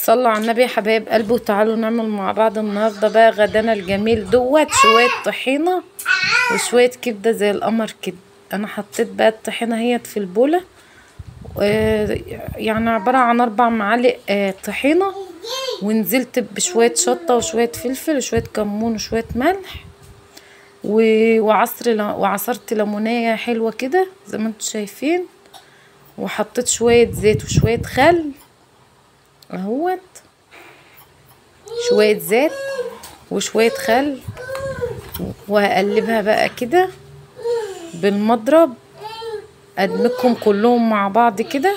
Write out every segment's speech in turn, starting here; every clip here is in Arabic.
صلوا على النبي يا حبايب قلبي، وتعالوا نعمل مع بعض النهارده بقى غدانا الجميل دوت. شويه طحينه وشويه كبده زي القمر كده. انا حطيت بقى الطحينه هي في البوله، يعني عباره عن 4 معالق طحينه، ونزلت بشويه شطه وشويه فلفل وشويه كمون وشويه ملح، وعصرت ليمونيه حلوه كده زي ما انتم شايفين، وحطيت شويه زيت وشويه خل اهوت، شوية زيت وشوية خل، وهقلبها بقى كده بالمضرب، ادمجهم كلهم مع بعض كده.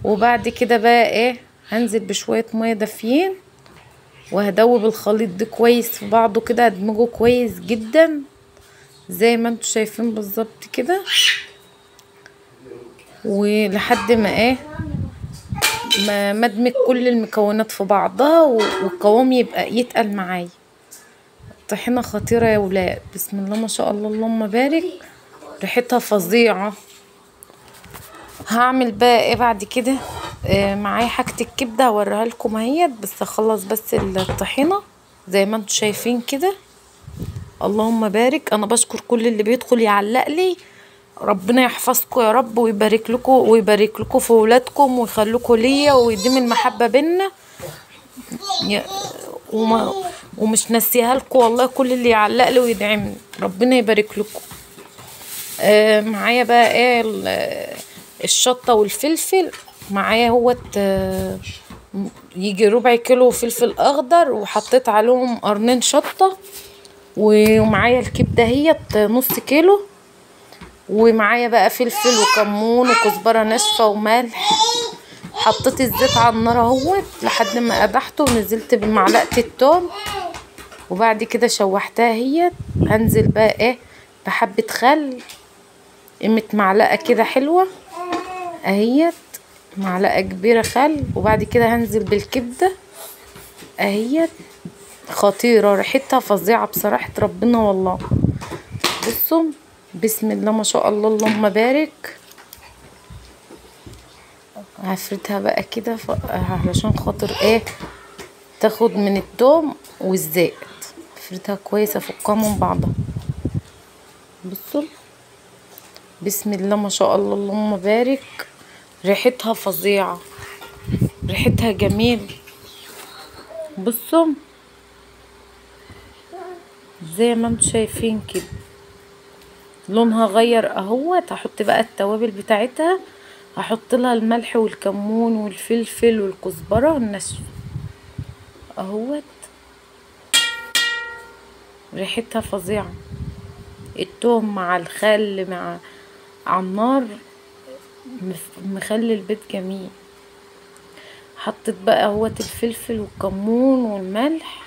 وبعد كده بقى ايه، هنزل بشوية مية دافيين، وهدوب الخليط ده كويس في بعضه كده، ادمجه كويس جدا زي ما انتوا شايفين بالظبط كده، ولحد ما ايه، ما ادمج كل المكونات في بعضها والقوام يبقى يتقل معايا. طحينة خطيرة يا ولاد، بسم الله ما شاء الله اللهم بارك، ريحتها فظيعة. هعمل بقى ايه بعد كده؟ معايا حاجة الكبدة هوريها لكم اهيت، بس اخلص بس الطحينة زي ما انتوا شايفين كده. اللهم بارك. انا بشكر كل اللي بيدخل يعلق لي، ربنا يحفظكم يا رب، ويبارك لكم في ولادكم، ويخليكم ليا، ويديم المحبة بينا. ومش ناسيها لكم والله، كل اللي يعلق لي ويدعمني ربنا يبارك لكم. معايا بقى ايه، الشطه والفلفل معايا اهوت، يجي ربع كيلو فلفل اخضر، وحطيت عليهم قرنين شطه، ومعايا الكبده اهيت نص كيلو، ومعايا بقى فلفل وكمون وكزبره ناشفه وملح. حطيت الزيت على النار اهوت لحد ما قدحته، ونزلت بمعلقه التوم، وبعد كده شوحتها اهيت. هنزل بقى ايه بحبه خل، قيمه معلقه كده حلوه اهيت، معلقه كبيره خل. وبعد كده هنزل بالكبده اهيت، خطيره ريحتها فظيعه بصراحه ربنا والله. بصوا بسم الله ما شاء الله اللهم بارك. هفردها بقى كده علشان خاطر ايه، تاخد من التوم والزيت، افردها كويس افكها من بعضها. بصوا بسم الله ما شاء الله اللهم بارك، ريحتها فظيعه، ريحتها جميل. بصوا زي ما انتم شايفين كده لونها غير اهوت. هحط بقى التوابل بتاعتها، هحط لها الملح والكمون والفلفل والكزبره الناشفه اهوت، ريحتها فظيعه. التوم مع الخل مع على النار مخلي البيت جميل. حطيت بقى اهوت الفلفل والكمون والملح،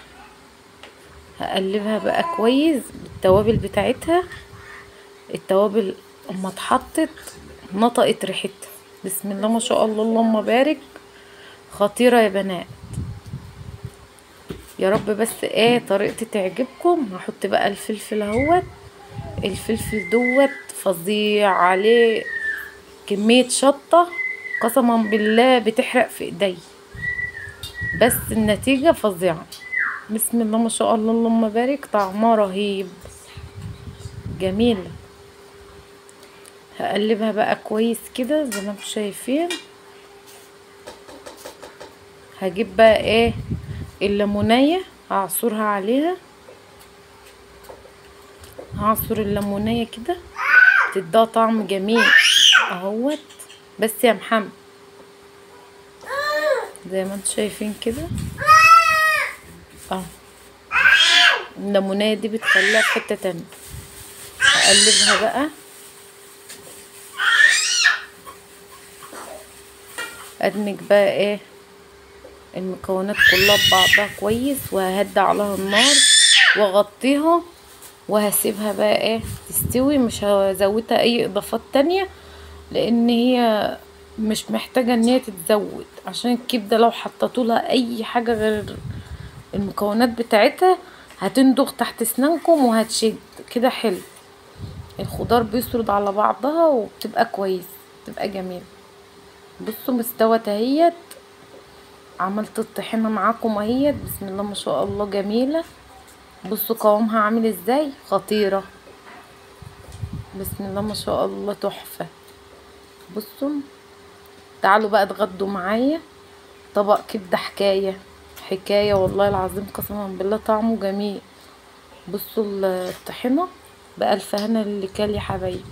هقلبها بقى كويس بالتوابل بتاعتها. التوابل اما اتحطت نطقت ريحتها، بسم الله ما شاء الله اللهم بارك، خطيرة يا بنات. يا رب بس ايه طريقتي تعجبكم. هحط بقى الفلفل اهوت، الفلفل دوت فظيع، عليه كمية شطة قسما بالله بتحرق في ايدي، بس النتيجة فظيعة. بسم الله ما شاء الله اللهم بارك، طعمها رهيب جميل. هقلبها بقى كويس كده زي ما انتم شايفين. هجيب بقى ايه الليمونية، هعصرها عليها، هعصر الليمونية كده تديها طعم جميل اهوت. بس يا محمد زي ما انتم شايفين كده الليمونية دي بتخليها في حتة تانية. هقلبها بقى، ادمج بقى ايه المكونات كلها ببعضها كويس، وههدي عليها النار واغطيها، وهسيبها بقى ايه تستوي. مش هزودها اي اضافات تانية، لان هي مش محتاجة ان هي تتزود، عشان الكبدة لو حطيتولها اي حاجة غير المكونات بتاعتها هتندغ تحت اسنانكم وهتشد كده. حلو، الخضار بيسرد على بعضها وبتبقى كويس، بتبقى جميلة. بصوا مستوت اهيت، عملت الطحينة معاكم اهيت، بسم الله ما شاء الله جميلة. بصوا قوامها عامل ازاي، خطيرة، بسم الله ما شاء الله تحفة. بصوا، تعالوا بقى اتغدوا معايا. طبق كبدة حكاية حكاية والله العظيم، قسما بالله طعمه جميل. بصوا الطحينة بألف هنا اللي كل يا حبايبي.